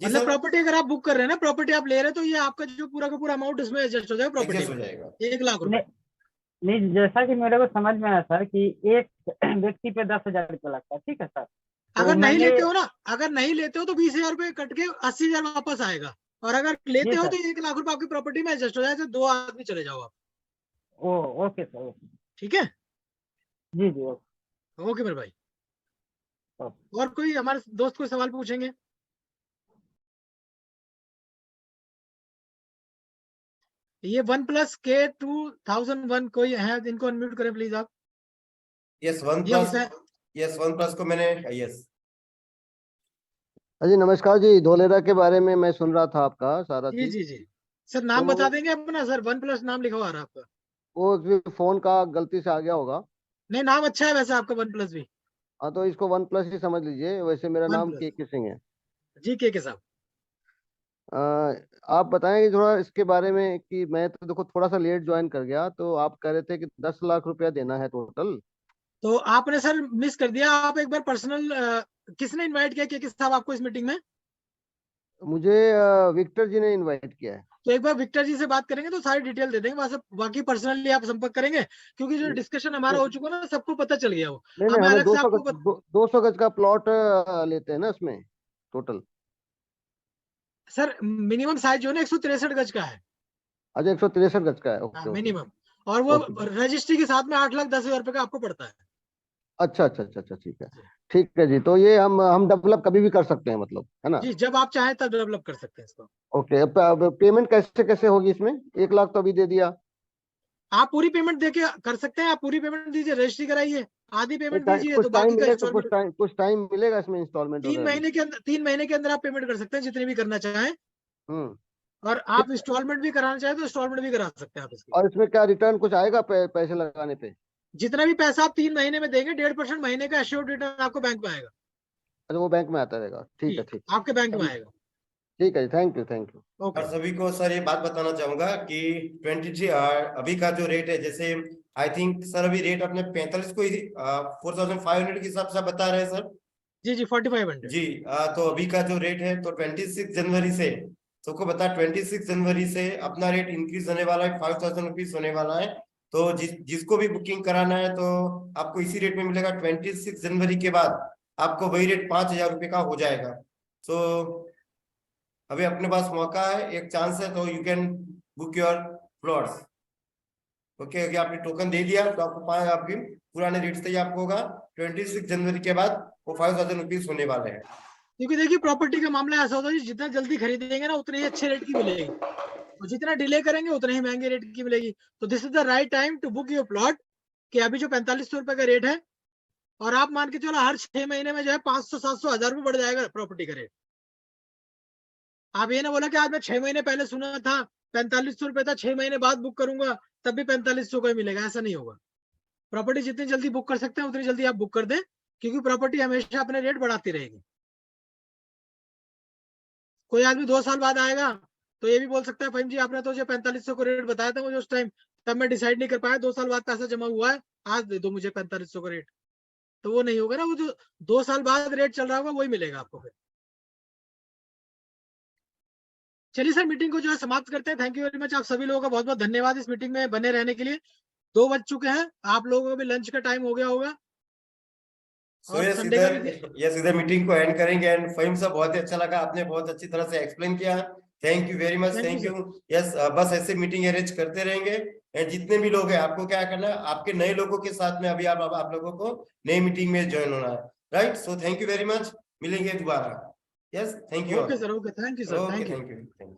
जी मतलब सर, प्रॉपर्टी अगर आप बुक कर रहे हैं ना, प्रॉपर्टी आप ले रहे हैं, तो ये आपका जो पूरा का पूरा अमाउंट इसमें एडजस्ट हो जाएगा प्रॉपर्टी एडजस्ट हो में, जाएगा। 1 लाख रुपए। नहीं, नहीं, जैसा कि मेरे को समझ में आया सर कि एक व्यक्ति पे 10,000 रुपये लगता है, ठीक है सर, तो अगर नहीं मैंने। लेते हो ना, अगर नहीं लेते हो तो 20,000 रुपये कट के 80,000 वापस आएगा। और अगर लेते जी हो सर। तो 1 लाख रुपए आपकी प्रॉपर्टी में एडजस्ट हो जाएगा। 2 आदमी चले जाओ आप। ओ ओके सर, ओके। ठीक है, जी जी ओके। ओके मेरे भाई। ओके। और कोई हमारे दोस्त कोई सवाल पूछेंगे? ये OnePlus K 2001 कोई है, इनको अनम्यूट करें प्लीज आप। यस वन ये प्लस होता है। यस वन प्लस को मैंने यस। जी नमस्कार जी, धोलेरा के बारे में मैं सुन रहा था आपका सारा जी चीज। जी जी सर, नाम तो बता देंगे अपना सर? OnePlus नाम लिखा हुआ आ रहा है आपका। वो फोन का गलती से आ गया होगा। नहीं, नाम अच्छा है वैसे आपका OnePlus भी। हाँ तो इसको वन प्लस ही समझ लीजिए। वैसे मेरा नाम OnePlus के सिंह है। जी, के साहब। अ, आप बताएंगे थोड़ा इसके बारे में कि मैं तो देखो थोड़ा सा लेट ज्वाइन कर गया, तो आप कह रहे थे कि 10 लाख रुपया देना है टोटल। तो आपने सर मिस कर दिया। आप एक बार पर्सनल, किसने इनवाइट किया के साहब आपको इस मीटिंग में? मुझे विक्टर जी ने इनवाइट किया है। तो एक बार विक्टर जी से बात करेंगे तो सारी डिटेल दे देंगे। वहां बाकी पर्सनली आप संपर्क करेंगे, क्योंकि जो डिस्कशन हमारा हो चुका ना, सबको पता चल गया। वो नहीं नहीं, हमें हमें अलग से आपको 200 गज का प्लॉट लेते हैं ना इसमें टोटल। सर मिनिमम साइज जो है ना 163 गज का है। अच्छा 163 गज का है, ओके ओके। मिनिमम। और वो ओके। रजिस्ट्री के साथ में 8,10,000 रुपए का आपको पड़ता है। अच्छा अच्छा अच्छा अच्छा, ठीक है। ठीक है जी, तो ये हम डेवलप कभी भी कर सकते हैं, मतलब है ना? जी, जब आप चाहें तब डेवलप कर सकते हैं इसको। ओके। अब पेमेंट कैसे कैसे होगी इसमें? 1 लाख तो अभी दे दिया। आप पूरी पेमेंट देके कर सकते हैं। आप पूरी पेमेंट दीजिए, रजिस्ट्री कराइए, आधी पेमेंट दीजिए, कुछ तो टाइम बाकी का मिलेगा, इंस्टॉलमेंट कुछ टाइम मिलेगा इसमें इंस्टॉलमेंट 3 वगैरह में? महीने के अंदर, 3 महीने के अंदर आप पेमेंट कर सकते हैं जितनी भी करना चाहें। हम्म। और आप इंस्टॉलमेंट भी कराना चाहें तो इंस्टॉलमेंट भी करा सकते हैं आप इसकी। और इसमें क्या रिटर्न कुछ आएगा पैसे लगाने पे? जितना भी पैसा आप 3 महीने में देंगे, 1.5% महीने का एश्योर्ड रिटर्न आपको बैंक में आएगा। अच्छा वो बैंक में आता रहेगा, ठीक है, ठीक आपके बैंक में आएगा। ठीक है जी, thank you, thank you. Okay और सभी को सर ये बात बताना चाहूंगा कि 23 अभी का जो रेट है, जैसे आई थिंक सर अभी रेट अपने 45 को 4500 के हिसाब से आप बता रहे हैं सर। जी जी 4500 जी तो अभी का जो रेट है तो 26 जनवरी से, सबको बता 26 जनवरी से अपना रेट इंक्रीज होने वाला है, 5000 रुपीज होने वाला है। तो जिसको भी बुकिंग कराना है तो आपको इसी रेट में मिलेगा। 26 जनवरी के बाद आपको वही रेट 5000 रुपये का हो जाएगा। सो अभी अपने पास मौका है, एक चांस है, तो you can book your plots. Okay, अगर आपने टोकन दे दिया तो आपको आपके पुराने रेट से ही आपको होगा। 26 जनवरी के बाद वो 5000 रुपीज होने वाले हैं। क्योंकि देखिए प्रॉपर्टी का मामला ऐसा होता है जितना जल्दी खरीदेंगे ना उतने ही अच्छे रेट की मिलेगी, और जितना डिले करेंगे उतने ही महंगे रेट की मिलेगी। तो this is the right time to book your plot, कि अभी जो 4500 रुपए का रेट है, और आप मान के चलो हर 6 महीने में जो है 500 700 1000 रुपये बढ़ जाएगा प्रॉपर्टी का रेट। आप ये ना बोला कि आज मैं 6 महीने पहले सुना था 4500 रुपए था, 6 महीने बाद बुक करूंगा तब भी 4500 का ही मिलेगा, ऐसा नहीं होगा। प्रॉपर्टी जितनी जल्दी बुक कर सकते हैं उतनी जल्दी आप बुक कर दें, क्योंकि प्रॉपर्टी हमेशा अपने रेट बढ़ाती रहेगी। कोई आदमी 2 साल बाद आएगा तो ये भी बोल सकता है फहीम जी आपने तो जो 4500 को रेट बताया था मुझे उस टाइम, तब मैं डिसाइड नहीं कर पाया, 2 साल बाद पैसा जमा हुआ है, आज दे दो मुझे 4500 का रेट। तो वो नहीं होगा ना, वो जो 2 साल बाद रेट चल रहा होगा वही मिलेगा आपको फिर। चलिए सर मीटिंग को जो है समाप्त करते हैं। थैंक यू वेरी मच, आप सभी लोगों का बहुत बहुत धन्यवाद इस मीटिंग में बने रहने के लिए। 2 बज चुके हैं, आप लोगों को भी लंच का टाइम हो गया होगा। सो और यस संडे का इधर यस इधर मीटिंग को एंड करेंगे। एंड फहीम साहब बहुत ही अच्छा लगा, आपने बहुत अच्छी तरह से एक्सप्लेन किया। Thank you very much, thank you. Yes बस ऐसे मीटिंग अरेंज करते रहेंगे। एंड जितने भी लोग हैं आपको क्या करना है, आपके नए लोगों के साथ में अभी आप लोगों को नई मीटिंग में ज्वाइन होना है, right. So thank you very much, मिलेंगे दोबारा। Yes thank you. Okay sir, okay, thank you sir, okay thank you. Thank you.